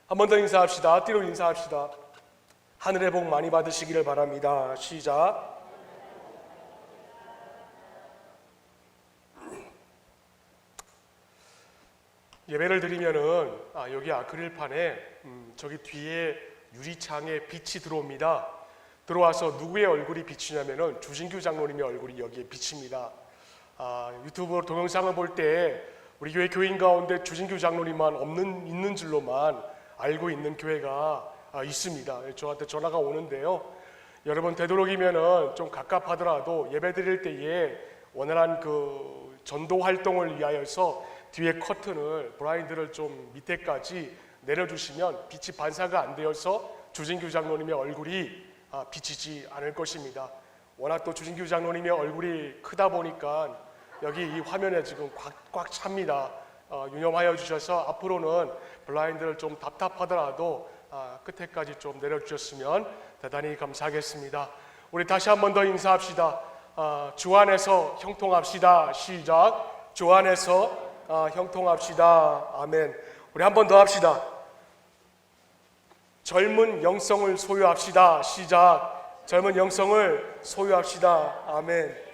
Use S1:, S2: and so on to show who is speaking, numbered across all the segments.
S1: 한 번 더 인사합시다. 띠로 인사합시다. 하늘의 복 많이 받으시기를 바랍니다. 시작. 예배를 드리면은 여기 아크릴판에 저기 뒤에 유리창에 빛이 들어옵니다. 들어와서 누구의 얼굴이 비치냐면은 주진규 장로님의 얼굴이 여기에 비칩니다. 유튜브 동영상을 볼 때 우리 교회 교인 가운데 주진규 장로님만 있는 줄로만 알고 있는 교회가 있습니다. 저한테 전화가 오는데요. 여러분 되도록이면은 좀 갑갑하더라도 예배 드릴 때에 원활한 그 전도 활동을 위하여서 뒤에 커튼을 블라인드를 좀 밑에까지 내려주시면 빛이 반사가 안 되어서 주진규 장로님의 얼굴이 비치지 않을 것입니다. 워낙 또 주진규 장로님의 얼굴이 크다 보니까 여기 이 화면에 지금 꽉 찹니다. 유념하여 주셔서 앞으로는 블라인드를 좀 답답하더라도 끝에까지 좀 내려주셨으면 대단히 감사하겠습니다. 우리 다시 한 번 더 인사합시다. 주 안에서 형통합시다. 시작. 주 안에서 형통합시다. 아멘. 우리 한 번 더 합시다. 젊은 영성을 소유합시다. 시작. 젊은 영성을 소유합시다. 아멘.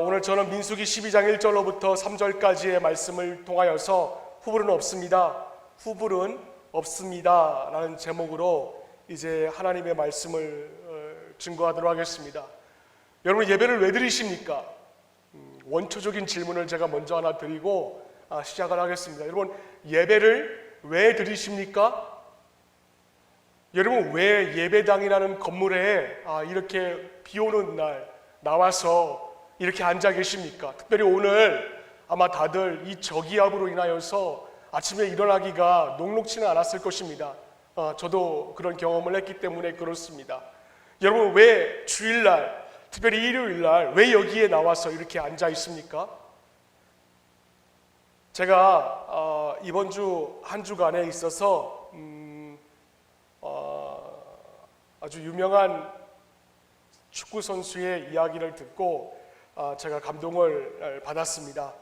S1: 오늘 저는 민수기 12장 1절로부터 3절까지의 말씀을 통하여서 후불은 없습니다. 후불은 없습니다. 라는 제목으로 이제 하나님의 말씀을 증거하도록 하겠습니다. 여러분 예배를 왜 드리십니까? 원초적인 질문을 제가 먼저 하나 드리고 시작을 하겠습니다. 여러분 예배를 왜 드리십니까? 여러분 왜 예배당이라는 건물에 이렇게 비 오는 날 나와서 이렇게 앉아 계십니까? 특별히 오늘 아마 다들 이 저기압으로 인하여서 아침에 일어나기가 녹록치는 않았을 것입니다. 저도 그런 경험을 했기 때문에 그렇습니다. 여러분 왜 주일날, 특별히 일요일날 왜 여기에 나와서 이렇게 앉아 있습니까? 제가 이번 주 한 주간에 있어서 아주 유명한 축구 선수의 이야기를 듣고 제가 감동을 받았습니다.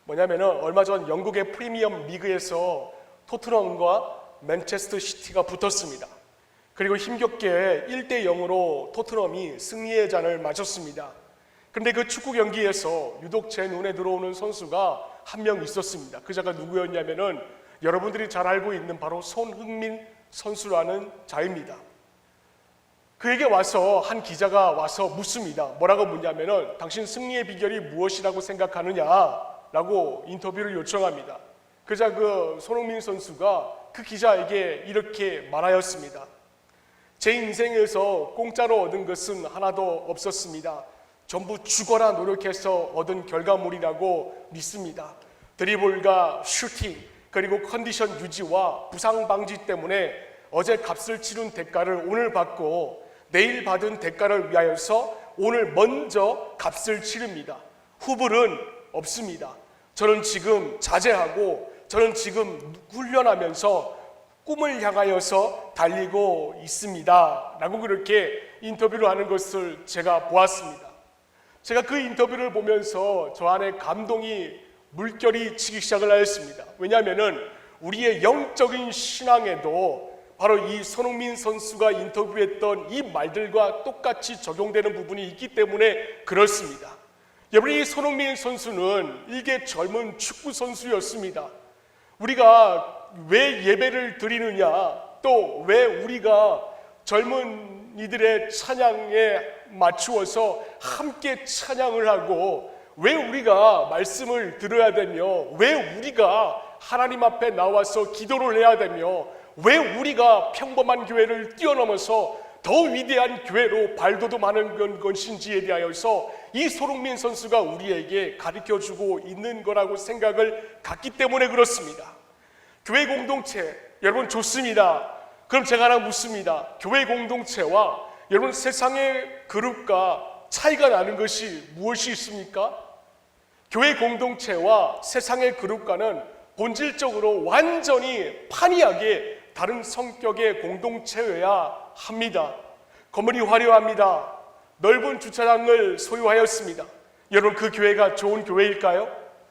S1: 뭐냐면은 얼마 전 영국의 프리미엄 리그에서 토트넘과 맨체스터 시티가 붙었습니다. 그리고 힘겹게 1대0으로 토트넘이 승리의 잔을 마셨습니다. 그런데 그 축구 경기에서 유독 제 눈에 들어오는 선수가 한 명 있었습니다. 그 자가 누구였냐면은 여러분들이 잘 알고 있는 바로 손흥민 선수라는 자입니다. 그에게 와서 한 기자가 와서 묻습니다. 뭐라고 묻냐면은 당신 승리의 비결이 무엇이라고 생각하느냐 라고 인터뷰를 요청합니다. 그자 그 손흥민 선수가 그 기자에게 이렇게 말하였습니다. 제 인생에서 공짜로 얻은 것은 하나도 없었습니다. 전부 죽어라 노력해서 얻은 결과물이라고 믿습니다. 드리블과 슈팅 그리고 컨디션 유지와 부상 방지 때문에 어제 값을 치른 대가를 오늘 받고 내일 받은 대가를 위하여서 오늘 먼저 값을 치릅니다. 후불은 없습니다. 저는 지금 자제하고 저는 지금 훈련하면서 꿈을 향하여서 달리고 있습니다. 라고 그렇게 인터뷰를 하는 것을 제가 보았습니다. 제가 그 인터뷰를 보면서 저 안에 감동이 물결이 치기 시작을 하였습니다. 왜냐하면은 우리의 영적인 신앙에도 바로 이 손흥민 선수가 인터뷰했던 이 말들과 똑같이 적용되는 부분이 있기 때문에 그렇습니다. 여러분 이 손흥민 선수는 일개 젊은 축구 선수였습니다. 우리가 왜 예배를 드리느냐, 또 왜 우리가 젊은이들의 찬양에 맞추어서 함께 찬양을 하고 왜 우리가 말씀을 들어야 되며 왜 우리가 하나님 앞에 나와서 기도를 해야 되며 왜 우리가 평범한 교회를 뛰어넘어서 더 위대한 교회로 발돋움하는 것인지에 대하여서 이 손흥민 선수가 우리에게 가르쳐주고 있는 거라고 생각을 갖기 때문에 그렇습니다. 교회 공동체 여러분 좋습니다. 그럼 제가 하나 묻습니다. 교회 공동체와 여러분 세상의 그룹과 차이가 나는 것이 무엇이 있습니까? 교회 공동체와 세상의 그룹과는 본질적으로 완전히 판이하게 다른 성격의 공동체여야 합니다. 건물이 화려합니다. 넓은 주차장을 소유하였습니다. 여러분 그 교회가 좋은 교회일까요?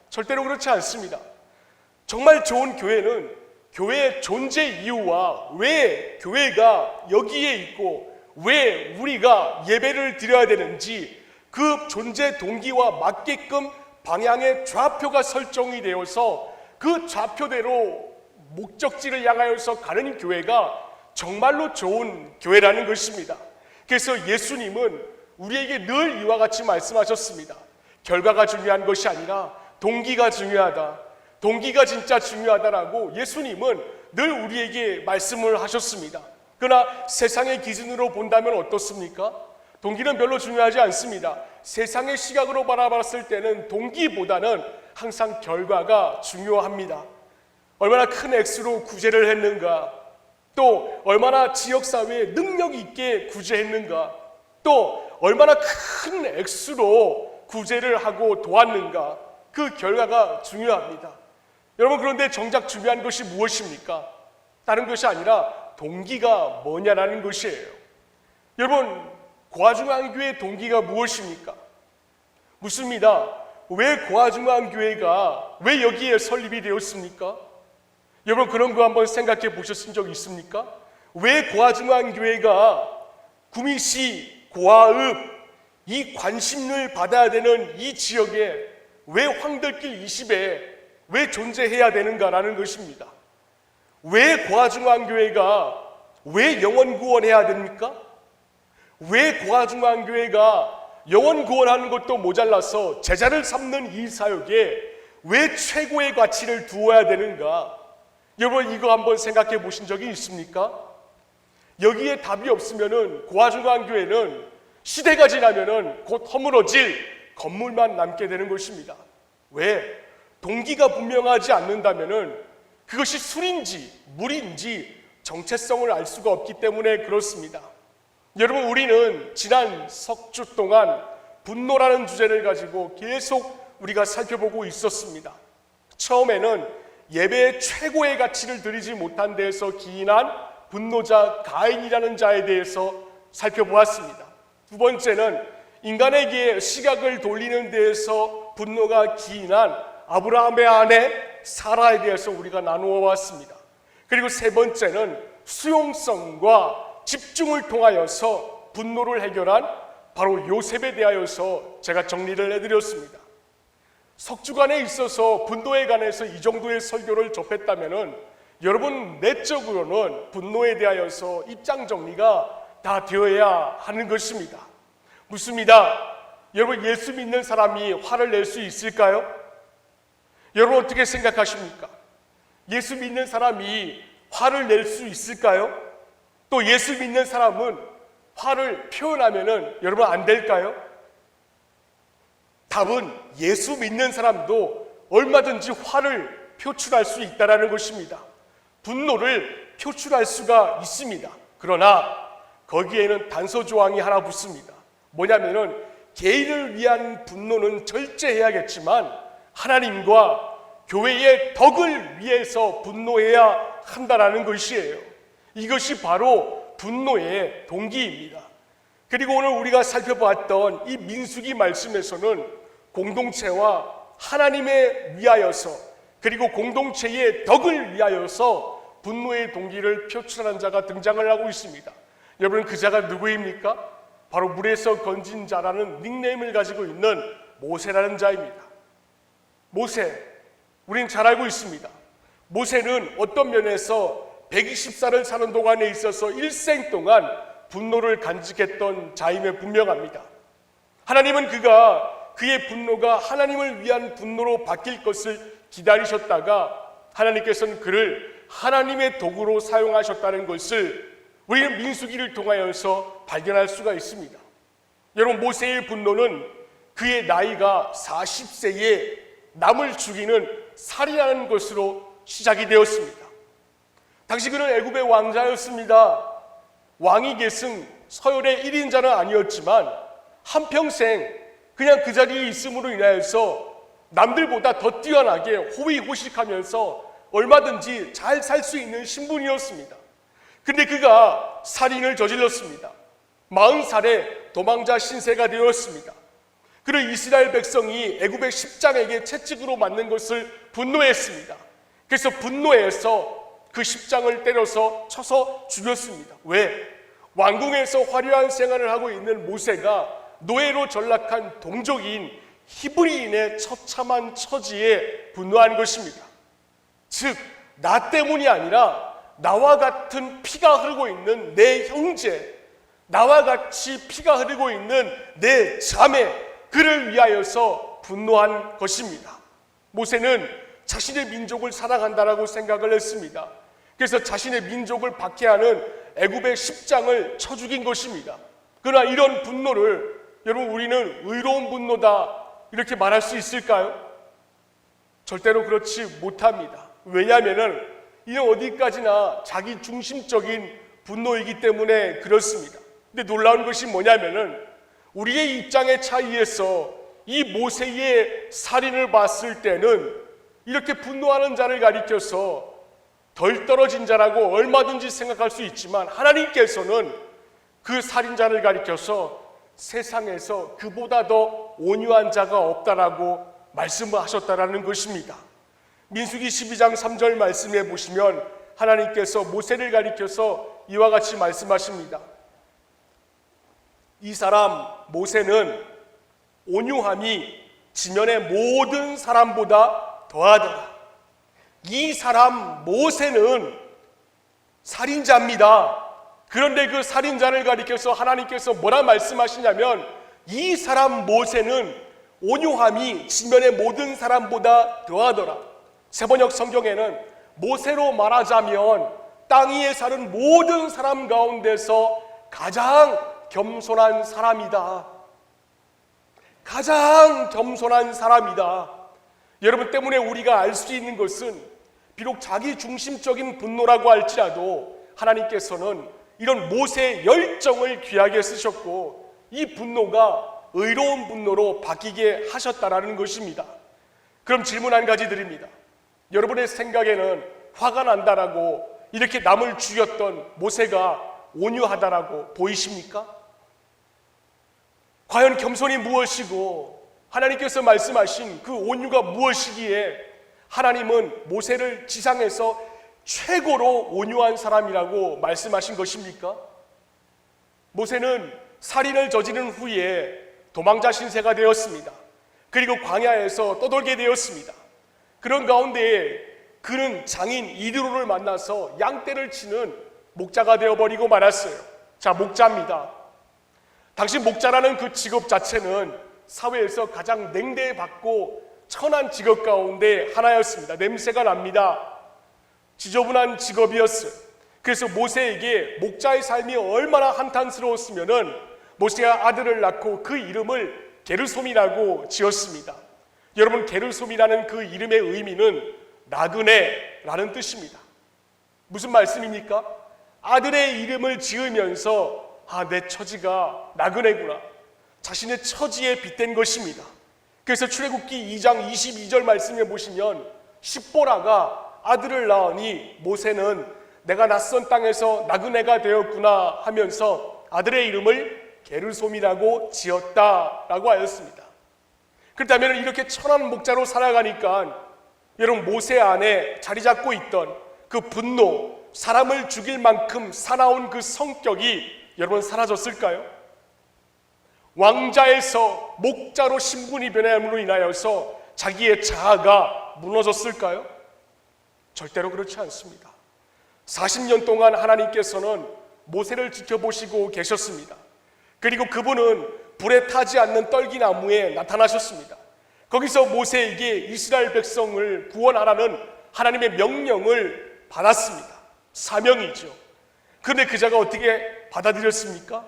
S1: 절대로 그렇지 않습니다. 정말 좋은 교회는 교회의 존재 이유와 왜 교회가 여기에 있고 왜 우리가 예배를 드려야 되는지 그 존재 동기와 맞게끔 방향의 좌표가 설정이 되어서 그 좌표대로 목적지를 향하여서 가는 교회가 정말로 좋은 교회라는 것입니다. 그래서 예수님은 우리에게 늘 이와 같이 말씀하셨습니다. 결과가 중요한 것이 아니라 동기가 중요하다. 동기가 진짜 중요하다라고 예수님은 늘 우리에게 말씀을 하셨습니다. 그러나 세상의 기준으로 본다면 어떻습니까? 동기는 별로 중요하지 않습니다. 세상의 시각으로 바라봤을 때는 동기보다는 항상 결과가 중요합니다. 얼마나 큰 액수로 구제를 했는가, 또 얼마나 지역사회에 능력 있게 구제했는가, 또 얼마나 큰 액수로 구제를 하고 도왔는가, 그 결과가 중요합니다. 여러분, 그런데 정작 중요한 것이 무엇입니까? 다른 것이 아니라 동기가 뭐냐라는 것이에요. 여러분, 고아중앙교회 동기가 무엇입니까? 묻습니다. 왜 고아중앙교회가 왜 여기에 설립이 되었습니까? 여러분, 그런 거 한번 생각해 보셨은 적 있습니까? 왜 고아중앙교회가 구미시, 고아읍 이 관심을 받아야 되는 이 지역에 왜 황들길 20에 왜 존재해야 되는가라는 것입니다. 왜 고아중앙교회가 왜 영원구원해야 됩니까? 왜 고아중앙교회가 영원구원하는 것도 모자라서 제자를 삼는 이 사역에 왜 최고의 가치를 두어야 되는가? 여러분, 이거 한번 생각해 보신 적이 있습니까? 여기에 답이 없으면은 고아중앙교회는 시대가 지나면은 곧 허물어질 건물만 남게 되는 것입니다. 왜? 동기가 분명하지 않는다면은 그것이 술인지 물인지 정체성을 알 수가 없기 때문에 그렇습니다. 여러분, 우리는 지난 석 주 동안 분노라는 주제를 가지고 계속 우리가 살펴보고 있었습니다. 처음에는 예배의 최고의 가치를 드리지 못한 데에서 기인한 분노자 가인이라는 자에 대해서 살펴보았습니다. 두 번째는 인간에게 시각을 돌리는 데에서 분노가 기인한 아브라함의 아내 사라에 대해서 우리가 나누어 왔습니다. 그리고 세 번째는 수용성과 집중을 통하여서 분노를 해결한 바로 요셉에 대하여서 제가 정리를 해드렸습니다. 석주간에 있어서 분노에 관해서 이 정도의 설교를 접했다면은 여러분, 내적으로는 분노에 대하여서 입장 정리가 다 되어야 하는 것입니다. 묻습니다. 여러분, 예수 믿는 사람이 화를 낼 수 있을까요? 여러분, 어떻게 생각하십니까? 예수 믿는 사람이 화를 낼 수 있을까요? 또 예수 믿는 사람은 화를 표현하면은 여러분 안 될까요? 답은 예수 믿는 사람도 얼마든지 화를 표출할 수 있다는 것입니다. 분노를 표출할 수가 있습니다. 그러나 거기에는 단서 조항이 하나 붙습니다. 뭐냐면은 개인을 위한 분노는 절제해야겠지만 하나님과 교회의 덕을 위해서 분노해야 한다는 것이에요. 이것이 바로 분노의 동기입니다. 그리고 오늘 우리가 살펴보았던 이 민수기 말씀에서는 공동체와 하나님에 위하여서 그리고 공동체의 덕을 위하여서 분노의 동기를 표출하는 자가 등장을 하고 있습니다. 여러분, 그 자가 누구입니까? 바로 물에서 건진 자라는 닉네임을 가지고 있는 모세라는 자입니다. 모세, 우린 잘 알고 있습니다. 모세는 어떤 면에서 120살을 사는 동안에 있어서 일생 동안 분노를 간직했던 자임에 분명합니다. 하나님은 그의 분노가 하나님을 위한 분노로 바뀔 것을 기다리셨다가 하나님께서는 그를 하나님의 도구로 사용하셨다는 것을 우리는 민수기를 통하여서 발견할 수가 있습니다. 여러분, 모세의 분노는 그의 나이가 40세에 남을 죽이는 살인하는 것으로 시작이 되었습니다. 당시 그는 애굽의 왕자였습니다. 왕위 계승 서열의 1인자는 아니었지만 한평생 그냥 그 자리에 있음으로 인하여서 남들보다 더 뛰어나게 호의호식하면서 얼마든지 잘 살 수 있는 신분이었습니다. 근데 그가 살인을 저질렀습니다. 40살에 도망자 신세가 되었습니다. 그를 이스라엘 백성이 애굽의 십장에게 채찍으로 맞는 것을 분노했습니다. 그래서 분노해서 그 십장을 때려서 쳐서 죽였습니다. 왜? 왕궁에서 화려한 생활을 하고 있는 모세가 노예로 전락한 동족인 히브리인의 처참한 처지에 분노한 것입니다. 즉, 나 때문이 아니라 나와 같은 피가 흐르고 있는 내 형제, 나와 같이 피가 흐르고 있는 내 자매, 그를 위하여서 분노한 것입니다. 모세는 자신의 민족을 사랑한다라고 생각을 했습니다. 그래서 자신의 민족을 박해하는 애굽의 십장을 쳐 죽인 것입니다. 그러나 이런 분노를 여러분, 우리는 의로운 분노다 이렇게 말할 수 있을까요? 절대로 그렇지 못합니다. 왜냐하면 이는 어디까지나 자기 중심적인 분노이기 때문에 그렇습니다. 근데 놀라운 것이 뭐냐면은 우리의 입장의 차이에서 이 모세의 살인을 봤을 때는 이렇게 분노하는 자를 가리켜서 덜 떨어진 자라고 얼마든지 생각할 수 있지만, 하나님께서는 그 살인자를 가리켜서 세상에서 그보다 더 온유한 자가 없다라고 말씀을 하셨다라는 것입니다. 민수기 12장 3절 말씀에 보시면 하나님께서 모세를 가리켜서 이와 같이 말씀하십니다. 이 사람 모세는 온유함이 지면의 모든 사람보다 더하더라. 이 사람 모세는 살인자입니다. 그런데 그 살인자를 가리켜서 하나님께서 뭐라 말씀하시냐면, 이 사람 모세는 온유함이 지면의 모든 사람보다 더하더라. 세번역 성경에는 모세로 말하자면 땅 위에 사는 모든 사람 가운데서 가장 겸손한 사람이다. 가장 겸손한 사람이다. 여러분, 때문에 우리가 알 수 있는 것은 비록 자기 중심적인 분노라고 할지라도 하나님께서는 이런 모세의 열정을 귀하게 쓰셨고 이 분노가 의로운 분노로 바뀌게 하셨다라는 것입니다. 그럼 질문 한 가지 드립니다. 여러분의 생각에는 화가 난다라고 이렇게 남을 죽였던 모세가 온유하다라고 보이십니까? 과연 겸손이 무엇이고 하나님께서 말씀하신 그 온유가 무엇이기에 하나님은 모세를 지상에서 최고로 온유한 사람이라고 말씀하신 것입니까? 모세는 살인을 저지른 후에 도망자 신세가 되었습니다. 그리고 광야에서 떠돌게 되었습니다. 그런 가운데 그는 장인 이드로를 만나서 양떼를 치는 목자가 되어버리고 말았어요. 자, 목자입니다. 당시 목자라는 그 직업 자체는 사회에서 가장 냉대받고 천한 직업 가운데 하나였습니다. 냄새가 납니다. 지저분한 직업이었어요. 그래서 모세에게 목자의 삶이 얼마나 한탄스러웠으면은 모세가 아들을 낳고 그 이름을 게르솜이라고 지었습니다. 여러분, 게르솜이라는 그 이름의 의미는 나그네라는 뜻입니다. 무슨 말씀입니까? 아들의 이름을 지으면서 내 처지가 나그네구나, 자신의 처지에 빗댄 것입니다. 그래서 출애굽기 2장 22절 말씀에 보시면 십보라가 아들을 낳으니 모세는 내가 낯선 땅에서 나그네가 되었구나 하면서 아들의 이름을 게르솜이라고 지었다라고 하였습니다. 그렇다면 이렇게 천한 목자로 살아가니까 여러분, 모세 안에 자리 잡고 있던 그 분노, 사람을 죽일 만큼 사나운 그 성격이 여러분 사라졌을까요? 왕자에서 목자로 신분이 변함으로 인하여서 자기의 자아가 무너졌을까요? 절대로 그렇지 않습니다. 40년 동안 하나님께서는 모세를 지켜보시고 계셨습니다. 그리고 그분은 불에 타지 않는 떨기나무에 나타나셨습니다. 거기서 모세에게 이스라엘 백성을 구원하라는 하나님의 명령을 받았습니다. 사명이죠. 그런데 그 자가 어떻게 받아들였습니까?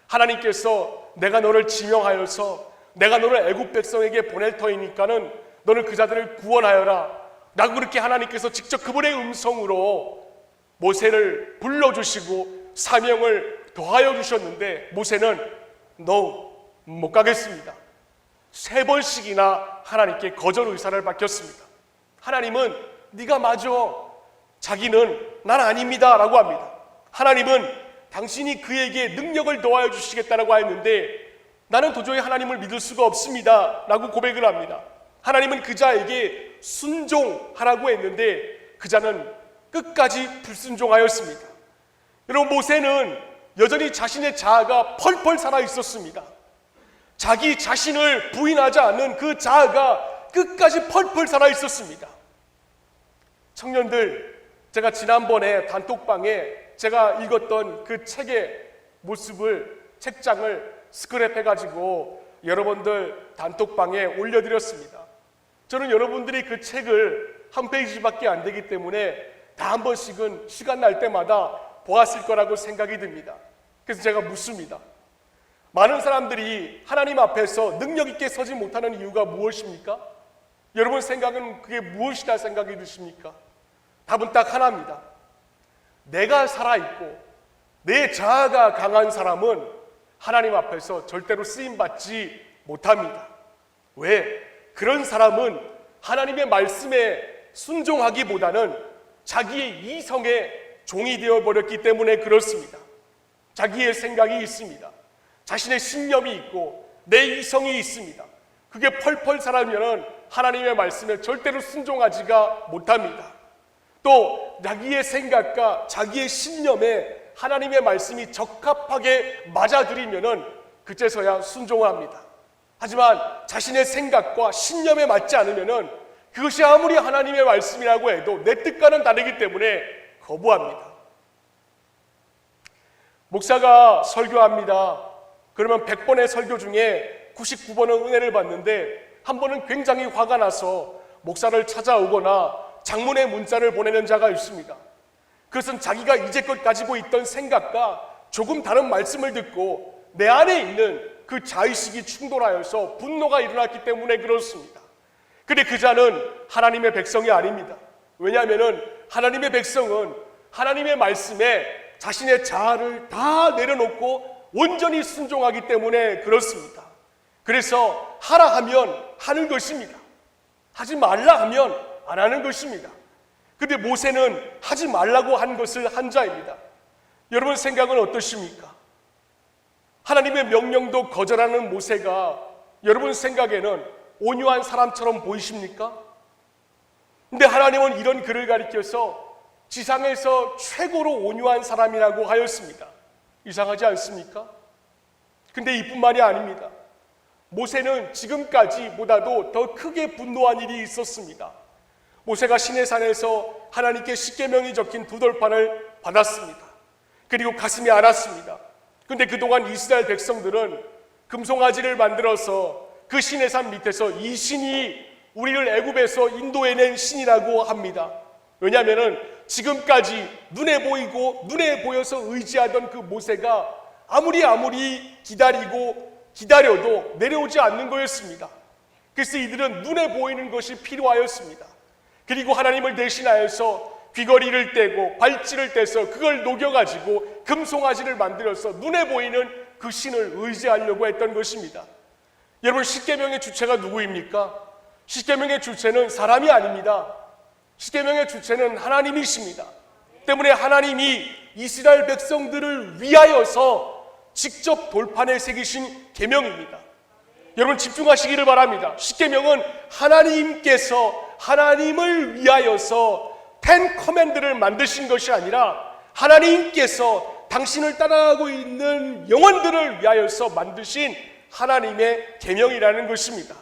S1: 하나님께서 내가 너를 지명하여서 내가 너를 애굽 백성에게 보낼 터이니까는 너는 그 자들을 구원하여라 라고 그렇게 하나님께서 직접 그분의 음성으로 모세를 불러주시고 사명을 더하여 주셨는데 모세는 no, 못 가겠습니다. 3번씩이나 하나님께 거절 의사를 밝혔습니다. 하나님은 네가 맞아, 자기는 난 아닙니다 라고 합니다. 하나님은 당신이 그에게 능력을 더하여 주시겠다라고 했는데 나는 도저히 하나님을 믿을 수가 없습니다 라고 고백을 합니다. 하나님은 그 자에게 순종하라고 했는데 그 자는 끝까지 불순종하였습니다. 여러분, 모세는 여전히 자신의 자아가 펄펄 살아 있었습니다. 자기 자신을 부인하지 않는 그 자아가 끝까지 펄펄 살아 있었습니다. 청년들, 제가 지난번에 단톡방에 제가 읽었던 그 책의 모습을, 책장을 스크랩해가지고 여러분들 단톡방에 올려드렸습니다. 저는 여러분들이 그 책을 한 페이지밖에 안 되기 때문에 다 한 번씩은 시간 날 때마다 보았을 거라고 생각이 듭니다. 그래서 제가 묻습니다. 많은 사람들이 하나님 앞에서 능력 있게 서지 못하는 이유가 무엇입니까? 여러분 생각은 그게 무엇이라 생각이 드십니까? 답은 딱 하나입니다. 내가 살아있고 내 자아가 강한 사람은 하나님 앞에서 절대로 쓰임받지 못합니다. 왜? 그런 사람은 하나님의 말씀에 순종하기보다는 자기의 이성의 종이 되어버렸기 때문에 그렇습니다. 자기의 생각이 있습니다. 자신의 신념이 있고 내 이성이 있습니다. 그게 펄펄 살아면 하나님의 말씀에 절대로 순종하지가 못합니다. 또 자기의 생각과 자기의 신념에 하나님의 말씀이 적합하게 맞아들이면 그제서야 순종을 합니다. 하지만 자신의 생각과 신념에 맞지 않으면 그것이 아무리 하나님의 말씀이라고 해도 내 뜻과는 다르기 때문에 거부합니다. 목사가 설교합니다. 그러면 100번의 설교 중에 99번은 은혜를 받는데 한 번은 굉장히 화가 나서 목사를 찾아오거나 장문의 문자를 보내는 자가 있습니다. 그것은 자기가 이제껏 가지고 있던 생각과 조금 다른 말씀을 듣고 내 안에 있는 그 자의식이 충돌하여서 분노가 일어났기 때문에 그렇습니다. 근데 그 자는 하나님의 백성이 아닙니다. 왜냐하면 하나님의 백성은 하나님의 말씀에 자신의 자아를 다 내려놓고 온전히 순종하기 때문에 그렇습니다. 그래서 하라 하면 하는 것입니다. 하지 말라 하면 안 하는 것입니다. 근데 모세는 하지 말라고 한 것을 한 자입니다. 여러분 생각은 어떠십니까? 하나님의 명령도 거절하는 모세가 여러분 생각에는 온유한 사람처럼 보이십니까? 근데 하나님은 이런 그를 가리켜서 지상에서 최고로 온유한 사람이라고 하였습니다. 이상하지 않습니까? 근데 이뿐만이 아닙니다. 모세는 지금까지보다도 더 크게 분노한 일이 있었습니다. 모세가 시내산에서 하나님께 십계명이 적힌 두 돌판을 받았습니다. 그리고 가슴이 알았습니다. 근데 그동안 이스라엘 백성들은 금송아지를 만들어서 그 시내산 밑에서 이 신이 우리를 애굽에서 인도해낸 신이라고 합니다. 왜냐하면 지금까지 눈에 보이고 눈에 보여서 의지하던 그 모세가 아무리 기다려도 내려오지 않는 거였습니다. 그래서 이들은 눈에 보이는 것이 필요하였습니다. 그리고 하나님을 대신하여서 귀걸이를 떼고 발찌를 떼서 그걸 녹여가지고 금송아지를 만들어서 눈에 보이는 그 신을 의지하려고 했던 것입니다. 여러분, 십계명의 주체가 누구입니까? 십계명의 주체는 사람이 아닙니다. 십계명의 주체는 하나님이십니다. 때문에 하나님이 이스라엘 백성들을 위하여서 직접 돌판에 새기신 계명입니다. 여러분 집중하시기를 바랍니다. 십계명은 하나님께서 하나님을 위하여서 10 커맨드를 만드신 것이 아니라 하나님께서 당신을 따라가고 있는 영혼들을 위하여서 만드신 하나님의 계명이라는 것입니다.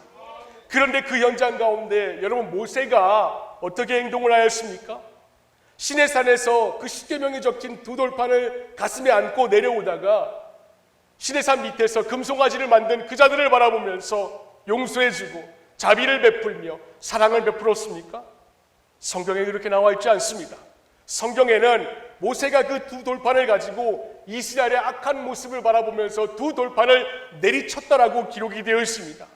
S1: 그런데 그 현장 가운데 여러분 모세가 어떻게 행동을 하였습니까? 시내산에서 그 십계명이 적힌 두 돌판을 가슴에 안고 내려오다가 시내산 밑에서 금송아지를 만든 그 자들을 바라보면서 용서해주고 자비를 베풀며 사랑을 베풀었습니까? 성경에 그렇게 나와 있지 않습니다. 성경에는 모세가 그 두 돌판을 가지고 이스라엘의 악한 모습을 바라보면서 두 돌판을 내리쳤다라고 기록이 되어 있습니다.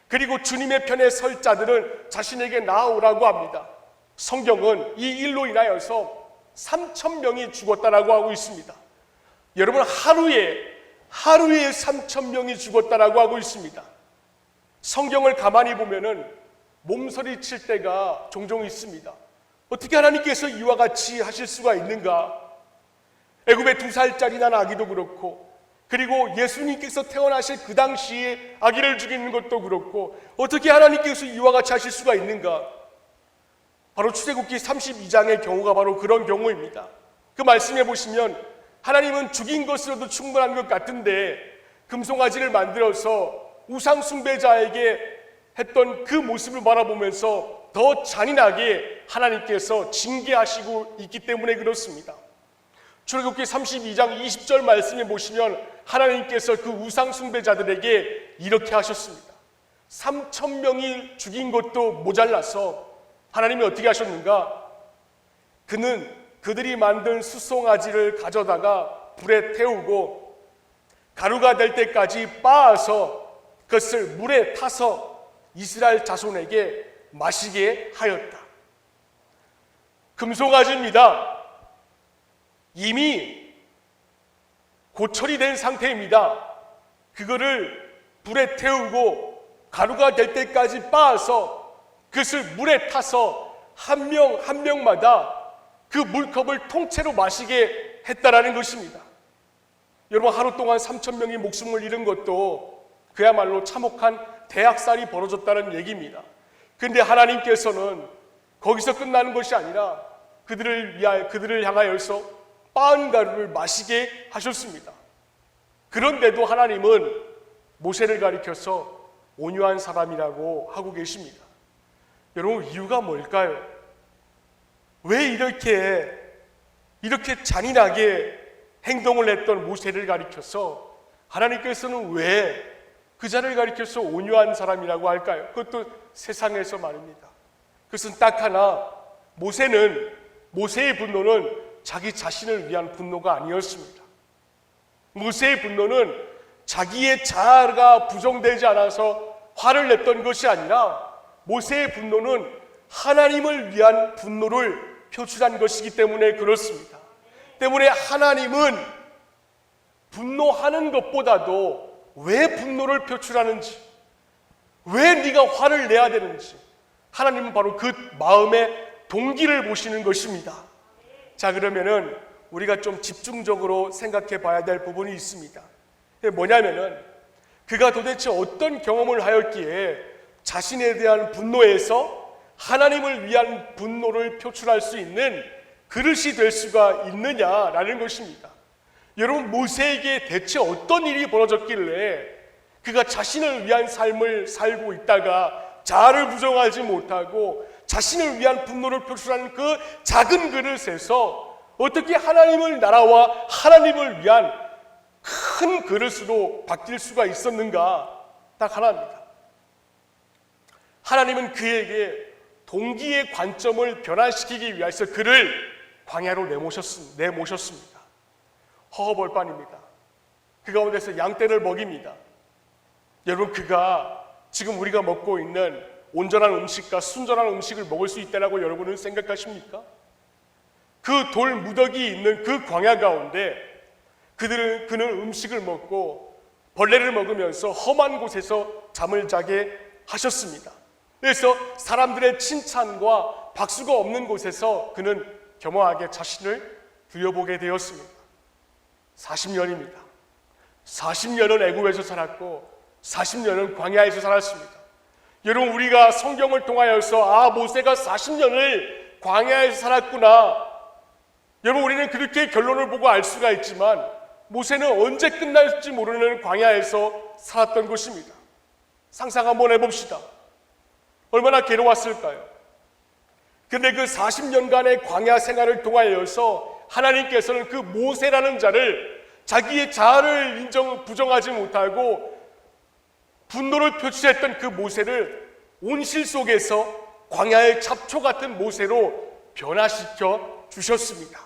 S1: 그리고 주님의 편에 설 자들은 자신에게 나아오라고 합니다. 성경은 이 일로 인하여서 3,000명이 죽었다라고 하고 있습니다. 여러분 하루에 3,000명이 죽었다라고 하고 있습니다. 성경을 가만히 보면은 몸서리칠 때가 종종 있습니다. 어떻게 하나님께서 이와 같이 하실 수가 있는가? 애굽의 2살짜리 난 아기도 그렇고 그리고 예수님께서 태어나실 그 당시에 아기를 죽이는 것도 그렇고 어떻게 하나님께서 이와 같이 하실 수가 있는가? 바로 출애굽기 32장의 경우가 바로 그런 경우입니다. 그 말씀해 보시면 하나님은 죽인 것으로도 충분한 것 같은데 금송아지를 만들어서 우상 숭배자에게 했던 그 모습을 바라보면서 더 잔인하게 하나님께서 징계하시고 있기 때문에 그렇습니다. 출애굽기 32장 20절 말씀에 보시면 하나님께서 그 우상 숭배자들에게 이렇게 하셨습니다. 3,000명이 죽인 것도 모자라서 하나님이 어떻게 하셨는가? 그들이 만든 수송아지를 가져다가 불에 태우고 가루가 될 때까지 빻아서 그것을 물에 타서 이스라엘 자손에게 마시게 하였다. 금송아지입니다. 이미 고철이 된 상태입니다. 그거를 불에 태우고 가루가 될 때까지 빻아서 그것을 물에 타서 한 명 한 명마다 그 물컵을 통째로 마시게 했다라는 것입니다. 여러분, 하루 동안 3,000명이 목숨을 잃은 것도 그야말로 참혹한 대학살이 벌어졌다는 얘기입니다. 그런데 하나님께서는 거기서 끝나는 것이 아니라 그들을 향하여서 빻은 가루를 마시게 하셨습니다. 그런데도 하나님은 모세를 가리켜서 온유한 사람이라고 하고 계십니다. 여러분, 이유가 뭘까요? 왜 이렇게 잔인하게 행동을 했던 모세를 가리켜서 하나님께서는 왜 그 자를 가리켜서 온유한 사람이라고 할까요? 그것도 세상에서 말입니다. 그것은 딱 하나, 모세의 분노는 자기 자신을 위한 분노가 아니었습니다. 모세의 분노는 자기의 자아가 부정되지 않아서 화를 냈던 것이 아니라 모세의 분노는 하나님을 위한 분노를 표출한 것이기 때문에 그렇습니다. 때문에 하나님은 분노하는 것보다도 왜 분노를 표출하는지, 왜 네가 화를 내야 되는지, 하나님은 바로 그 마음의 동기를 보시는 것입니다. 자, 그러면은 우리가 좀 집중적으로 생각해 봐야 될 부분이 있습니다. 뭐냐면은 그가 도대체 어떤 경험을 하였기에 자신에 대한 분노에서 하나님을 위한 분노를 표출할 수 있는 그릇이 될 수가 있느냐라는 것입니다. 여러분, 모세에게 대체 어떤 일이 벌어졌길래 그가 자신을 위한 삶을 살고 있다가 자아를 부정하지 못하고 자신을 위한 분노를 표출하는 그 작은 그릇에서 어떻게 하나님의 나라와 하나님을 위한 큰 그릇으로 바뀔 수가 있었는가? 딱 하나입니다. 하나님은 그에게 동기의 관점을 변화시키기 위해서 그를 광야로 내모셨습니다. 허허벌판입니다. 그 가운데서 양떼를 먹입니다. 여러분, 그가 지금 우리가 먹고 있는 온전한 음식과 순전한 음식을 먹을 수 있다라고 여러분은 생각하십니까? 그 돌 무더기 있는 그 광야 가운데 그는 음식을 먹고 벌레를 먹으면서 험한 곳에서 잠을 자게 하셨습니다. 그래서 사람들의 칭찬과 박수가 없는 곳에서 그는 겸허하게 자신을 두려보게 되었습니다. 40년입니다. 40년은 애굽에서 살았고 40년은 광야에서 살았습니다. 여러분, 우리가 성경을 통하여서 모세가 40년을 광야에서 살았구나, 여러분, 우리는 그렇게 결론을 보고 알 수가 있지만 모세는 언제 끝날지 모르는 광야에서 살았던 것입니다. 상상 한번 해봅시다. 얼마나 괴로웠을까요? 그런데 그 40년간의 광야 생활을 통하여서 하나님께서는 그 모세라는 자를, 자기의 자아를 부정하지 못하고 분노를 표출했던 그 모세를 온실 속에서 광야의 잡초 같은 모세로 변화시켜 주셨습니다.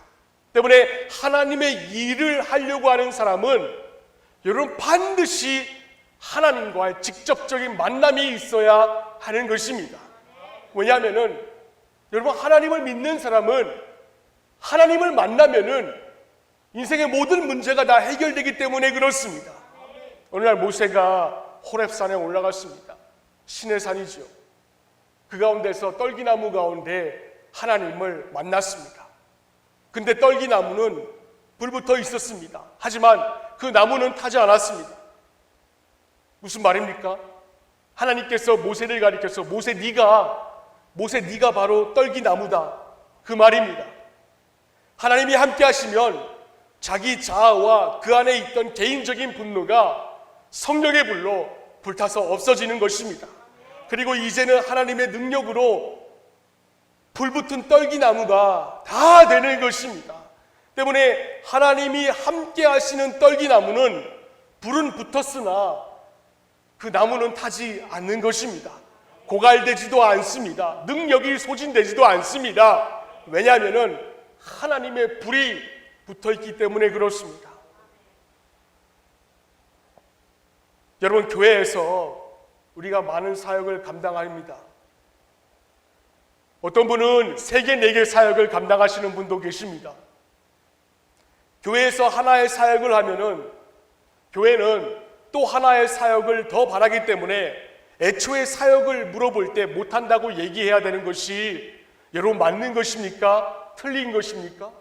S1: 때문에 하나님의 일을 하려고 하는 사람은 여러분 반드시 하나님과의 직접적인 만남이 있어야 하는 것입니다. 왜냐하면은 여러분, 하나님을 믿는 사람은 하나님을 만나면은 인생의 모든 문제가 다 해결되기 때문에 그렇습니다. 어느 날 모세가 호렙산에 올라갔습니다. 신의 산이죠. 그 가운데서 떨기나무 가운데 하나님을 만났습니다. 근데 떨기나무는 불붙어 있었습니다. 하지만 그 나무는 타지 않았습니다. 무슨 말입니까? 하나님께서 모세를 가리켜서 모세, 네가 모세 네가 바로 떨기나무다, 그 말입니다. 하나님이 함께 하시면 자기 자아와 그 안에 있던 개인적인 분노가 성령의 불로 불타서 없어지는 것입니다. 그리고 이제는 하나님의 능력으로 불붙은 떨기나무가 다 되는 것입니다. 때문에 하나님이 함께 하시는 떨기나무는 불은 붙었으나 그 나무는 타지 않는 것입니다. 고갈되지도 않습니다. 능력이 소진되지도 않습니다. 왜냐하면 하나님의 불이 붙어있기 때문에 그렇습니다. 여러분, 교회에서 우리가 많은 사역을 감당합니다. 어떤 분은 3개, 4개 사역을 감당하시는 분도 계십니다. 교회에서 하나의 사역을 하면은 교회는 또 하나의 사역을 더 바라기 때문에 애초에 사역을 물어볼 때 못한다고 얘기해야 되는 것이 여러분 맞는 것입니까? 틀린 것입니까?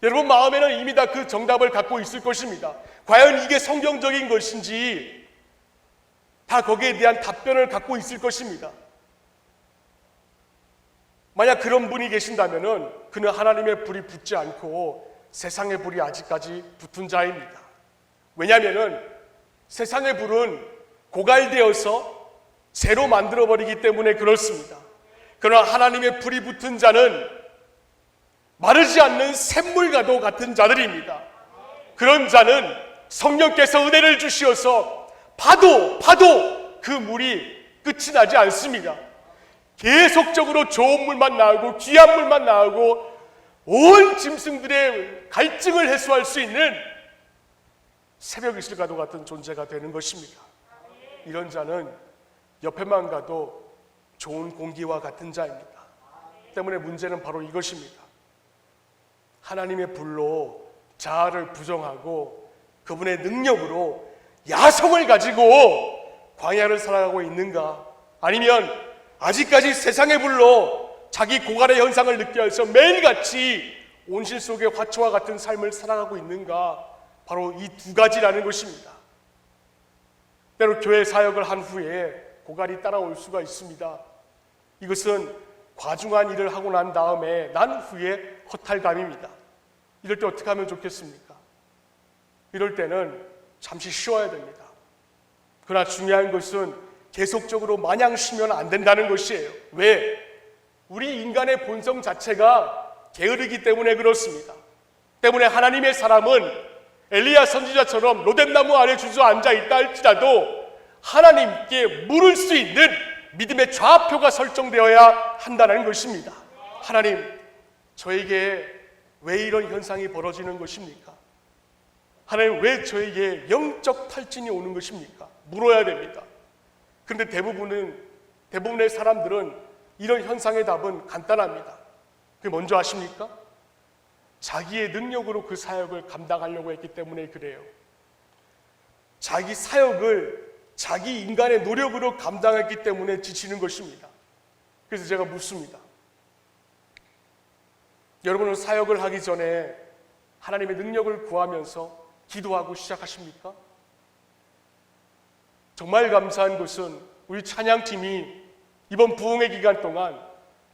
S1: 여러분 마음에는 이미 다 그 정답을 갖고 있을 것입니다. 과연 이게 성경적인 것인지 다 거기에 대한 답변을 갖고 있을 것입니다. 만약 그런 분이 계신다면은 그는 하나님의 불이 붙지 않고 세상의 불이 아직까지 붙은 자입니다. 왜냐하면은 세상의 불은 고갈되어서 재로 만들어버리기 때문에 그렇습니다. 그러나 하나님의 불이 붙은 자는 마르지 않는 샘물과도 같은 자들입니다. 그런 자는 성령께서 은혜를 주시어서 봐도 그 물이 끝이 나지 않습니다. 계속적으로 좋은 물만 나오고 귀한 물만 나오고 온 짐승들의 갈증을 해소할 수 있는 새벽 이슬과도 같은 존재가 되는 것입니다. 이런 자는 옆에만 가도 좋은 공기와 같은 자입니다. 때문에 문제는 바로 이것입니다. 하나님의 불로 자아를 부정하고 그분의 능력으로 야성을 가지고 광야를 살아가고 있는가? 아니면 아직까지 세상의 불로 자기 고갈의 현상을 느껴서 매일같이 온실 속의 화초와 같은 삶을 살아가고 있는가? 바로 이 두 가지라는 것입니다. 때로 교회 사역을 한 후에 고갈이 따라올 수가 있습니다. 이것은 과중한 일을 하고 난 다음에 난 후에 허탈감입니다. 이럴 때 어떻게 하면 좋겠습니까? 이럴 때는 잠시 쉬어야 됩니다. 그러나 중요한 것은 계속적으로 마냥 쉬면 안 된다는 것이에요. 왜? 우리 인간의 본성 자체가 게으르기 때문에 그렇습니다. 때문에 하나님의 사람은 엘리야 선지자처럼 로뎀나무 아래 주저앉아 있다 할지라도 하나님께 물을 수 있는 믿음의 좌표가 설정되어야 한다는 것입니다. 하나님, 저에게 왜 이런 현상이 벌어지는 것입니까? 하나님, 왜 저에게 영적 탈진이 오는 것입니까? 물어야 됩니다. 그런데 대부분의 사람들은 이런 현상의 답은 간단합니다. 그게 뭔지 아십니까? 자기의 능력으로 그 사역을 감당하려고 했기 때문에 그래요. 자기 사역을 자기 인간의 노력으로 감당했기 때문에 지치는 것입니다. 그래서 제가 묻습니다. 여러분은 사역을 하기 전에 하나님의 능력을 구하면서 기도하고 시작하십니까? 정말 감사한 것은 우리 찬양팀이 이번 부흥의 기간 동안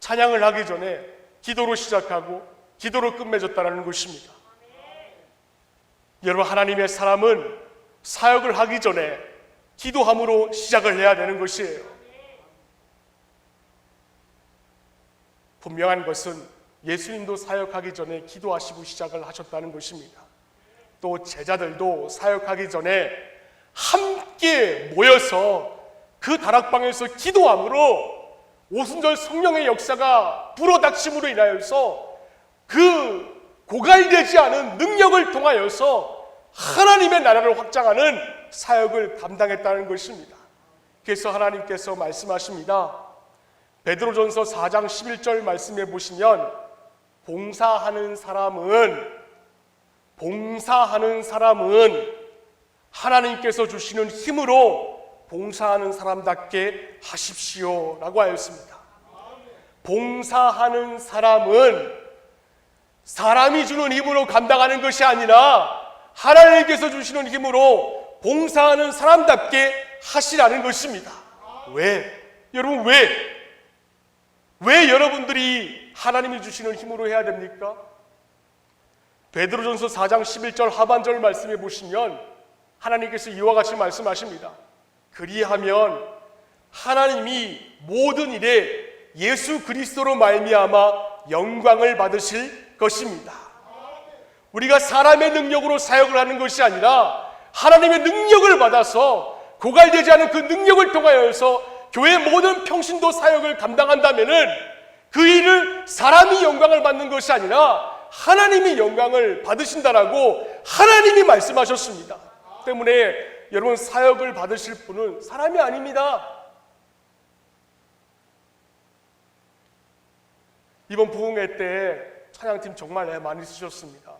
S1: 찬양을 하기 전에 기도로 시작하고 기도로 끝맺었다는 것입니다. 여러분, 하나님의 사람은 사역을 하기 전에 기도함으로 시작을 해야 되는 것이에요. 분명한 것은 예수님도 사역하기 전에 기도하시고 시작을 하셨다는 것입니다. 또 제자들도 사역하기 전에 함께 모여서 그 다락방에서 기도함으로 오순절 성령의 역사가 불어닥침으로 인하여서 그 고갈되지 않은 능력을 통하여서 하나님의 나라를 확장하는 사역을 감당했다는 것입니다. 그래서 하나님께서 말씀하십니다. 베드로전서 4장 11절 말씀해 보시면 봉사하는 사람은 하나님께서 주시는 힘으로 봉사하는 사람답게 하십시오 라고 하였습니다. 봉사하는 사람은 사람이 주는 힘으로 감당하는 것이 아니라 하나님께서 주시는 힘으로 봉사하는 사람답게 하시라는 것입니다. 왜? 여러분, 왜? 왜 여러분들이 하나님이 주시는 힘으로 해야 됩니까? 베드로전서 4장 11절 하반절 말씀해 보시면 하나님께서 이와 같이 말씀하십니다. 그리하면 하나님이 모든 일에 예수 그리스도로 말미암아 영광을 받으실 것입니다. 우리가 사람의 능력으로 사역을 하는 것이 아니라 하나님의 능력을 받아서 고갈되지 않은 그 능력을 통하여서 교회의 모든 평신도 사역을 감당한다면은 그 일을 사람이 영광을 받는 것이 아니라 하나님이 영광을 받으신다라고 하나님이 말씀하셨습니다. 때문에 여러분, 사역을 받으실 분은 사람이 아닙니다. 이번 부흥회 때 찬양팀 정말 애 많이 쓰셨습니다.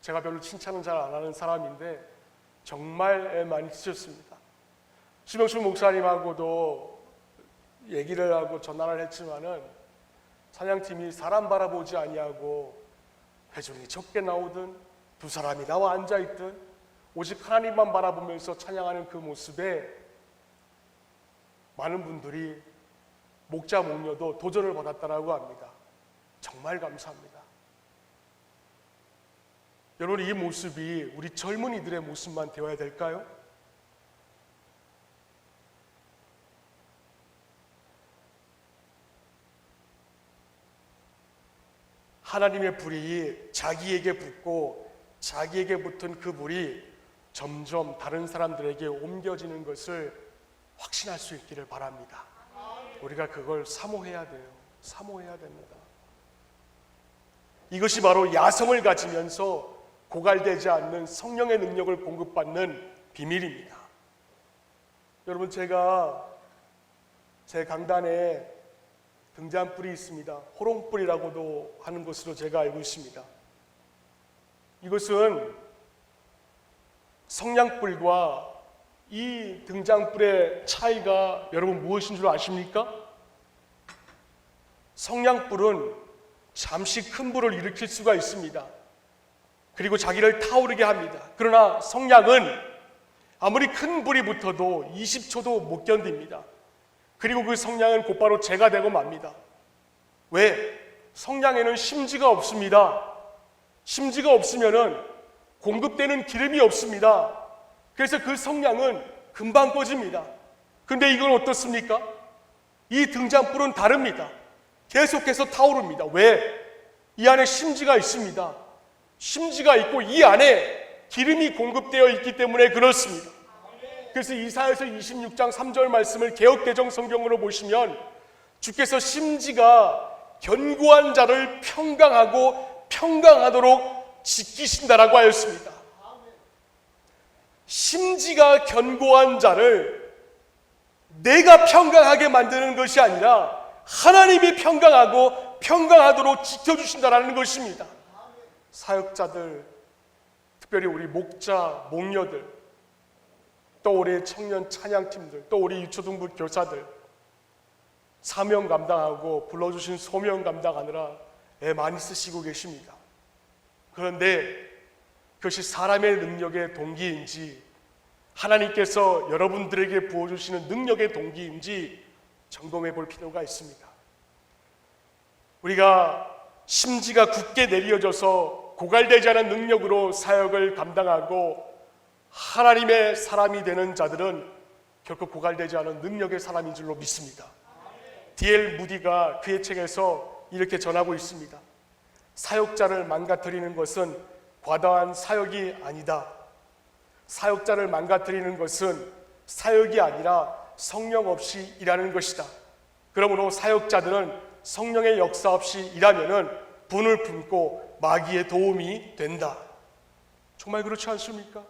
S1: 제가 별로 칭찬은 잘 안 하는 사람인데 정말 애 많이 쓰셨습니다. 심영춘 목사님하고도 얘기를 하고 전화를 했지만은 찬양팀이 사람 바라보지 아니하고 회중이 적게 나오든 두 사람이 나와 앉아있든 오직 하나님만 바라보면서 찬양하는 그 모습에 많은 분들이 목자 목녀도 도전을 받았다라고 합니다. 정말 감사합니다. 여러분, 이 모습이 우리 젊은이들의 모습만 되어야 될까요? 하나님의 불이 자기에게 붙고 자기에게 붙은 그 불이 점점 다른 사람들에게 옮겨지는 것을 확신할 수 있기를 바랍니다. 우리가 그걸 사모해야 돼요. 사모해야 됩니다. 이것이 바로 야성을 가지면서 고갈되지 않는 성령의 능력을 공급받는 비밀입니다. 여러분, 제가 제 강단에 등잔불이 있습니다. 호롱불이라고도 하는 것으로 제가 알고 있습니다. 이것은 성냥불과 이 등잔불의 차이가 여러분 무엇인 줄 아십니까? 성냥불은 잠시 큰 불을 일으킬 수가 있습니다. 그리고 자기를 타오르게 합니다. 그러나 성냥은 아무리 큰 불이 붙어도 20초도 못 견딥니다. 그리고 그 성냥은 곧바로 재가 되고 맙니다. 왜? 성냥에는 심지가 없습니다. 심지가 없으면은 공급되는 기름이 없습니다. 그래서 그 성냥은 금방 꺼집니다. 근데 이건 어떻습니까? 이 등잔불은 다릅니다. 계속해서 타오릅니다. 왜? 이 안에 심지가 있습니다. 심지가 있고 이 안에 기름이 공급되어 있기 때문에 그렇습니다. 그래서 이사야서 26장 3절 말씀을 개역개정 성경으로 보시면 주께서 심지가 견고한 자를 평강하고 평강하도록 지키신다라고 하였습니다. 심지가 견고한 자를 내가 평강하게 만드는 것이 아니라 하나님이 평강하고 평강하도록 지켜주신다라는 것입니다. 사역자들, 특별히 우리 목자, 목녀들, 또 우리 청년 찬양팀들, 또 우리 유초등부 교사들 사명 감당하고 불러주신 소명 감당하느라 애 많이 쓰시고 계십니다. 그런데 그것이 사람의 능력의 동기인지 하나님께서 여러분들에게 부어주시는 능력의 동기인지 점검해 볼 필요가 있습니다. 우리가 심지가 굳게 내려져서 고갈되지 않은 능력으로 사역을 감당하고 하나님의 사람이 되는 자들은 결코 고갈되지 않은 능력의 사람인 줄로 믿습니다. D.L. 무디가 그의 책에서 이렇게 전하고 있습니다. 사역자를 망가뜨리는 것은 과다한 사역이 아니다. 사역자를 망가뜨리는 것은 사역이 아니라 성령 없이 일하는 것이다. 그러므로 사역자들은 성령의 역사 없이 일하면은 분을 품고 마귀의 도움이 된다. 정말 그렇지 않습니까?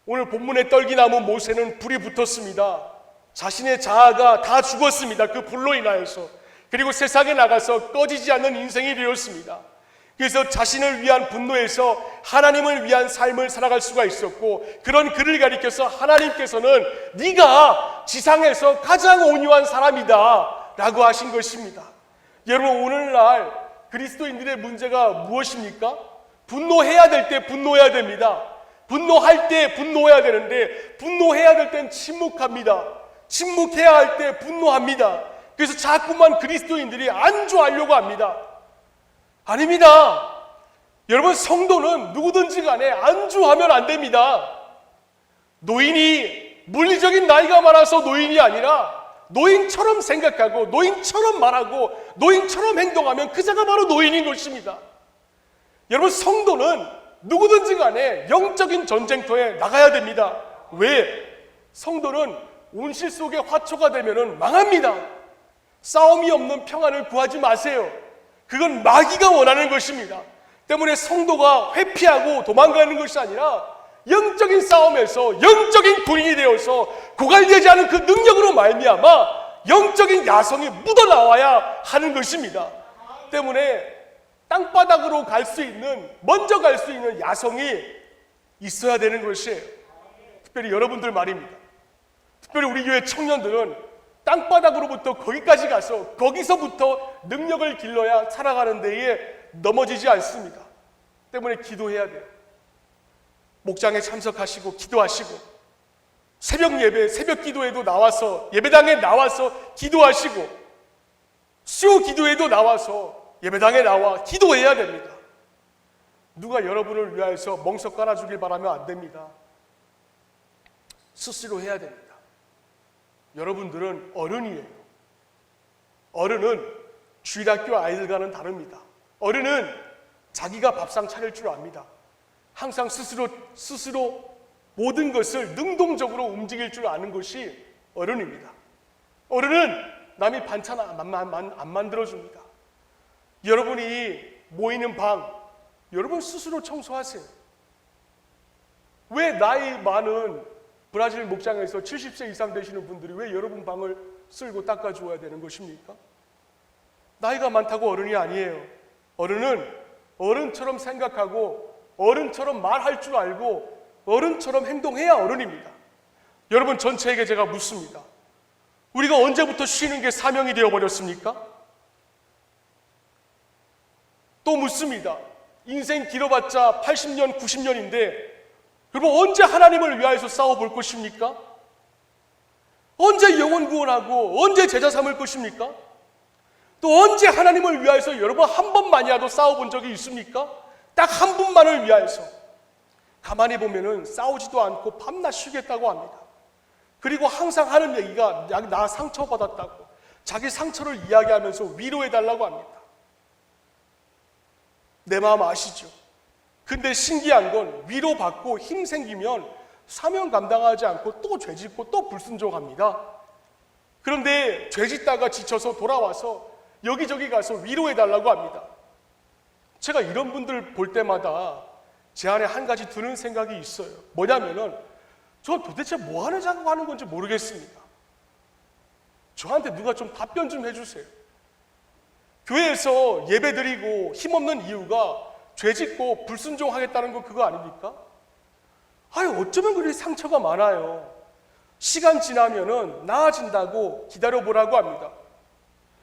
S1: 오늘 본문의 떨기나무 모세는 불이 붙었습니다. 자신의 자아가 다 죽었습니다. 그 불로 인하여서. 그리고 세상에 나가서 꺼지지 않는 인생이 되었습니다. 그래서 자신을 위한 분노에서 하나님을 위한 삶을 살아갈 수가 있었고, 그런 그를 가리켜서 하나님께서는 네가 지상에서 가장 온유한 사람이다 라고 하신 것입니다. 여러분, 오늘날 그리스도인들의 문제가 무엇입니까? 분노해야 될 때 분노해야 됩니다. 분노할 때 분노해야 되는데 분노해야 될 땐 침묵합니다. 침묵해야 할 때 분노합니다. 그래서 자꾸만 그리스도인들이 안주하려고 합니다. 아닙니다. 여러분, 성도는 누구든지 간에 안주하면 안 됩니다. 노인이 물리적인 나이가 많아서 노인이 아니라 노인처럼 생각하고 노인처럼 말하고 노인처럼 행동하면 그자가 바로 노인인 것입니다. 여러분, 성도는 누구든지 간에 영적인 전쟁터에 나가야 됩니다. 왜? 성도는 온실 속의 화초가 되면 망합니다. 싸움이 없는 평안을 구하지 마세요. 그건 마귀가 원하는 것입니다. 때문에 성도가 회피하고 도망가는 것이 아니라 영적인 싸움에서 영적인 군인이 되어서 고갈되지 않은 그 능력으로 말미암아 영적인 야성이 묻어나와야 하는 것입니다. 때문에 땅바닥으로 갈 수 있는, 먼저 갈 수 있는 야성이 있어야 되는 것이에요. 특별히 여러분들 말입니다. 특별히 우리 교회 청년들은 땅바닥으로부터 거기까지 가서 거기서부터 능력을 길러야 살아가는 데에 넘어지지 않습니다. 때문에 기도해야 돼요. 목장에 참석하시고 기도하시고 새벽 예배, 새벽 기도에도 나와서 예배당에 나와서 기도하시고 수요 기도에도 나와서 예배당에 나와 기도해야 됩니다. 누가 여러분을 위하여서 멍석 깔아주길 바라면 안 됩니다. 스스로 해야 됩니다. 여러분들은 어른이에요. 어른은 주일학교 아이들과는 다릅니다. 어른은 자기가 밥상 차릴 줄 압니다. 항상 스스로 모든 것을 능동적으로 움직일 줄 아는 것이 어른입니다. 어른은 남이 반찬 안 만들어줍니다. 여러분이 모이는 방, 여러분 스스로 청소하세요. 왜 나이 많은 브라질 목장에서 70세 이상 되시는 분들이 왜 여러분 방을 쓸고 닦아주어야 되는 것입니까? 나이가 많다고 어른이 아니에요. 어른은 어른처럼 생각하고 어른처럼 말할 줄 알고 어른처럼 행동해야 어른입니다. 여러분 전체에게 제가 묻습니다. 우리가 언제부터 쉬는 게 사명이 되어버렸습니까? 또 묻습니다. 인생 길어봤자 80년, 90년인데 여러분 언제 하나님을 위하여서 싸워볼 것입니까? 언제 영혼 구원하고 언제 제자 삼을 것입니까? 또 언제 하나님을 위하여서 여러분 한 번만이라도 싸워본 적이 있습니까? 딱 한 분만을 위하여서. 가만히 보면은 싸우지도 않고 밤낮 쉬겠다고 합니다. 그리고 항상 하는 얘기가 나 상처받았다고 자기 상처를 이야기하면서 위로해달라고 합니다. 내 마음 아시죠? 근데 신기한 건 위로받고 힘 생기면 사명 감당하지 않고 또 죄짓고 또 불순종합니다. 그런데 죄짓다가 지쳐서 돌아와서 여기저기 가서 위로해달라고 합니다. 제가 이런 분들 볼 때마다 제 안에 한 가지 드는 생각이 있어요. 뭐냐면은 저 도대체 뭐 하는 건지 모르겠습니다. 저한테 누가 좀 답변 좀 해주세요. 교회에서 예배드리고 힘없는 이유가 죄짓고 불순종하겠다는 거 그거 아닙니까? 아유 어쩌면 그리 상처가 많아요. 시간 지나면은 나아진다고 기다려보라고 합니다.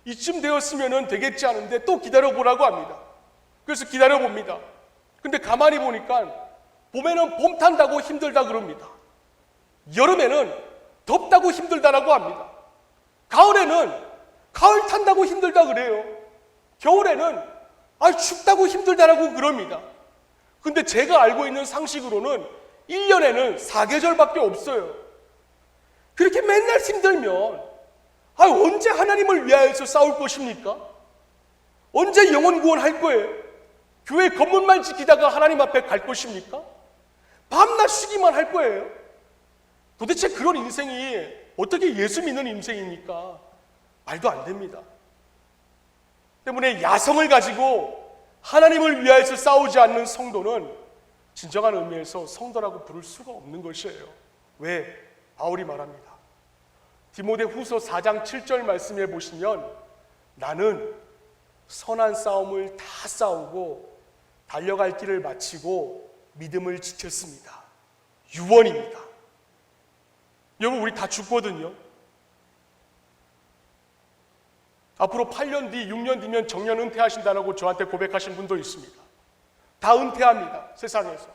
S1: 이쯤 되었으면은 되겠지 않은데 또 기다려보라고 합니다. 그래서 기다려봅니다. 근데 가만히 보니까 봄에는 봄 탄다고 힘들다 그럽니다. 여름에는 덥다고 힘들다라고 합니다. 가을에는 가을 탄다고 힘들다 그래요. 겨울에는 춥다고 힘들다라고 그럽니다. 근데 제가 알고 있는 상식으로는 1년에는 4계절밖에 없어요. 그렇게 맨날 힘들면 언제 하나님을 위하여서 싸울 것입니까? 언제 영혼 구원할 거예요? 교회 건물만 지키다가 하나님 앞에 갈 것입니까? 밤낮 쉬기만 할 거예요? 도대체 그런 인생이 어떻게 예수 믿는 인생입니까? 말도 안 됩니다. 때문에 야성을 가지고 하나님을 위하여서 싸우지 않는 성도는 진정한 의미에서 성도라고 부를 수가 없는 것이에요. 왜? 바울이 말합니다. 디모데후서 4장 7절 말씀에 보시면 나는 선한 싸움을 다 싸우고 달려갈 길을 마치고 믿음을 지켰습니다. 유언입니다. 여러분 우리 다 죽거든요. 앞으로 8년 뒤, 6년 뒤면 정년 은퇴하신다고 저한테 고백하신 분도 있습니다. 다 은퇴합니다. 세상에서.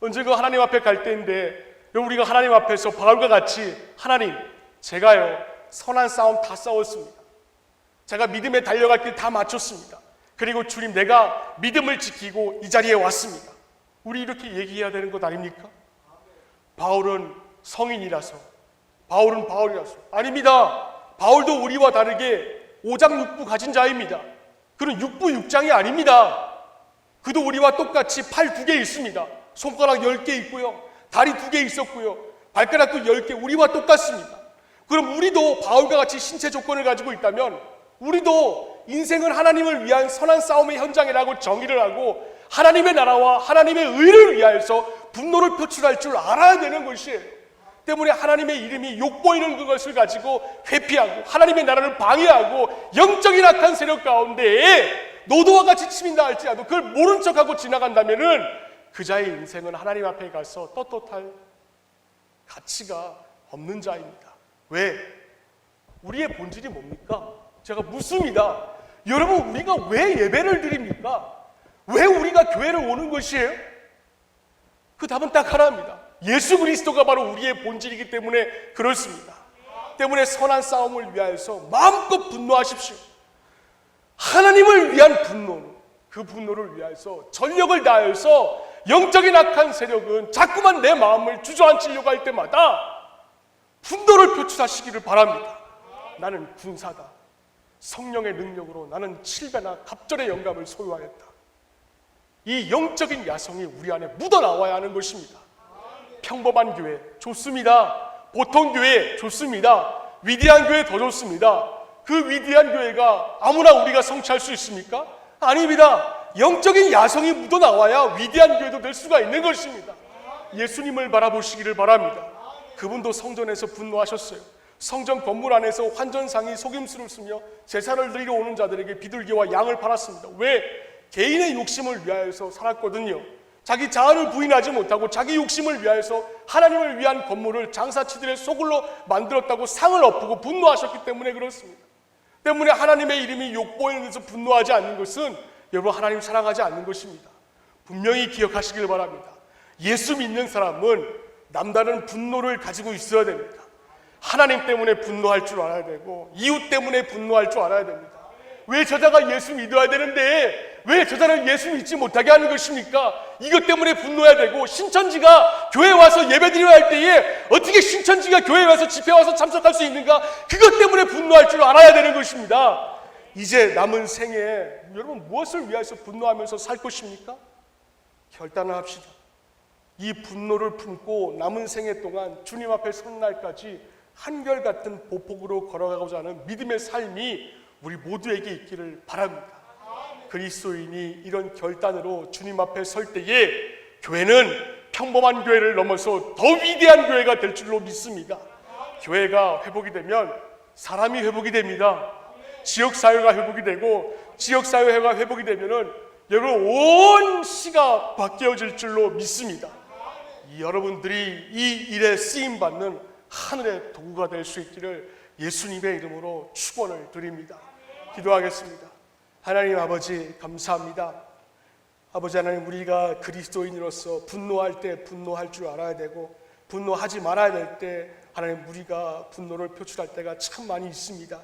S1: 언젠가 하나님 앞에 갈 때인데 우리가 하나님 앞에서 바울과 같이 하나님 제가요 선한 싸움 다 싸웠습니다. 제가 믿음에 달려갈 길 다 마쳤습니다. 그리고 주님, 내가 믿음을 지키고 이 자리에 왔습니다. 우리 이렇게 얘기해야 되는 것 아닙니까? 바울은 성인이라서, 바울은 바울이라서. 아닙니다. 바울도 우리와 다르게 오장육부 가진 자입니다. 그는 육부 육장이 아닙니다. 그도 우리와 똑같이 팔 2개 있습니다. 손가락 10개 있고요, 다리 2개 있었고요, 발가락도 10개, 우리와 똑같습니다. 그럼 우리도 바울과 같이 신체 조건을 가지고 있다면 우리도 인생은 하나님을 위한 선한 싸움의 현장이라고 정의를 하고 하나님의 나라와 하나님의 의를 위하여서 분노를 표출할 줄 알아야 되는 것이에요. 때문에 하나님의 이름이 욕보이는 그것을 가지고 회피하고 하나님의 나라를 방해하고 영적인 악한 세력 가운데에 노도와 같이 치민다 할지라도 그걸 모른 척하고 지나간다면은 그 자의 인생은 하나님 앞에 가서 떳떳할 가치가 없는 자입니다. 왜? 우리의 본질이 뭡니까? 제가 묻습니다. 여러분, 우리가 왜 예배를 드립니까? 왜 우리가 교회를 오는 것이에요? 그 답은 딱 하나입니다. 예수 그리스도가 바로 우리의 본질이기 때문에 그렇습니다. 때문에 선한 싸움을 위하여서 마음껏 분노하십시오. 하나님을 위한 분노는, 그 분노를 위하여서 전력을 다해서 영적인 악한 세력은 자꾸만 내 마음을 주저앉히려고 할 때마다 분노를 표출하시기를 바랍니다. 나는 군사다. 성령의 능력으로 나는 7배나 갑절의 영감을 소유하였다. 이 영적인 야성이 우리 안에 묻어나와야 하는 것입니다. 평범한 교회 좋습니다. 보통 교회 좋습니다. 위대한 교회 더 좋습니다. 그 위대한 교회가 아무나 우리가 성취할 수 있습니까? 아닙니다. 영적인 야성이 묻어나와야 위대한 교회도 될 수가 있는 것입니다. 예수님을 바라보시기를 바랍니다. 그분도 성전에서 분노하셨어요. 성전 건물 안에서 환전상이 속임수를 쓰며 제사를 드리러 오는 자들에게 비둘기와 양을 팔았습니다. 왜? 개인의 욕심을 위하여서 살았거든요. 자기 자아를 부인하지 못하고 자기 욕심을 위하여서 하나님을 위한 건물을 장사치들의 소굴로 만들었다고 상을 엎고 분노하셨기 때문에 그렇습니다. 때문에 하나님의 이름이 욕보이는 데서 분노하지 않는 것은 여러분 하나님 사랑하지 않는 것입니다. 분명히 기억하시길 바랍니다. 예수 믿는 사람은 남다른 분노를 가지고 있어야 됩니다. 하나님 때문에 분노할 줄 알아야 되고 이웃 때문에 분노할 줄 알아야 됩니다. 왜 저자가 예수 믿어야 되는데 왜 저자를 예수 믿지 못하게 하는 것입니까? 이것 때문에 분노해야 되고, 신천지가 교회에 와서 예배드려야 할 때에 어떻게 신천지가 교회에 와서 집회에 와서 참석할 수 있는가? 그것 때문에 분노할 줄 알아야 되는 것입니다. 이제 남은 생에 여러분 무엇을 위해서 분노하면서 살 것입니까? 결단을 합시다. 이 분노를 품고 남은 생애 동안 주님 앞에 선 날까지 한결같은 보폭으로 걸어가고자 하는 믿음의 삶이 우리 모두에게 있기를 바랍니다. 그리스도인이 이런 결단으로 주님 앞에 설 때에 교회는 평범한 교회를 넘어서 더 위대한 교회가 될 줄로 믿습니다. 교회가 회복이 되면 사람이 회복이 됩니다. 지역사회가 회복이 되고 지역사회가 회복이 되면은 여러분 온 시가 바뀌어질 줄로 믿습니다. 여러분들이 이 일에 쓰임받는 하늘의 도구가 될 수 있기를 예수님의 이름으로 축원을 드립니다. 기도하겠습니다. 하나님 아버지 감사합니다. 아버지 하나님, 우리가 그리스도인으로서 분노할 때 분노할 줄 알아야 되고 분노하지 말아야 될 때 하나님 우리가 분노를 표출할 때가 참 많이 있습니다.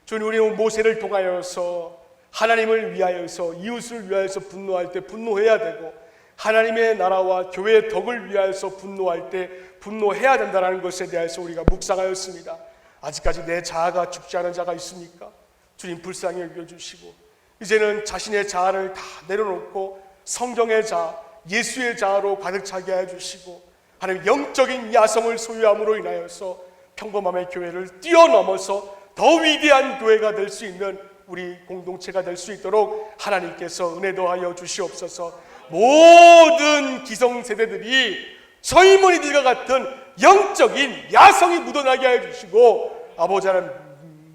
S1: 주님, 우리는 모세를 통하여서 하나님을 위하여서 이웃을 위하여서 분노할 때 분노해야 되고 하나님의 나라와 교회의 덕을 위하여서 분노할 때 분노해야 된다는 것에 대해서 우리가 묵상하였습니다. 아직까지 내 자아가 죽지 않은 자가 있습니까? 주님 불쌍히 여겨주시고 이제는 자신의 자아를 다 내려놓고 성경의 자아, 예수의 자아로 가득 차게 해주시고 하나님 영적인 야성을 소유함으로 인하여서 평범함의 교회를 뛰어넘어서 더 위대한 교회가 될 수 있는 우리 공동체가 될 수 있도록 하나님께서 은혜 더하여 주시옵소서. 모든 기성세대들이 젊은이들과 같은 영적인 야성이 묻어나게 해주시고 아버지 하나님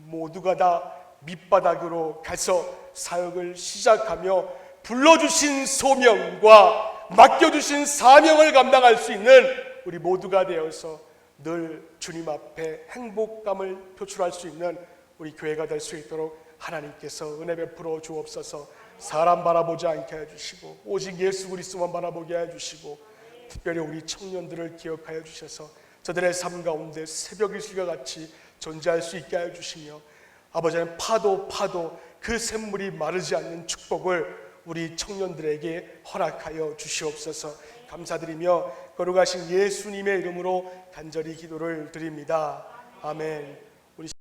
S1: 모두가 다 밑바닥으로 가서 사역을 시작하며 불러주신 소명과 맡겨주신 사명을 감당할 수 있는 우리 모두가 되어서 늘 주님 앞에 행복감을 표출할 수 있는 우리 교회가 될 수 있도록 하나님께서 은혜 베풀어 주옵소서. 사람 바라보지 않게 해주시고 오직 예수 그리스도만 바라보게 해주시고 특별히 우리 청년들을 기억하여 주셔서 저들의 삶 가운데 새벽 이슬과 같이 존재할 수 있게 해주시며 아버지는 파도 그 샘물이 마르지 않는 축복을 우리 청년들에게 허락하여 주시옵소서. 감사드리며 거룩하신 예수님의 이름으로 간절히 기도를 드립니다. 아멘.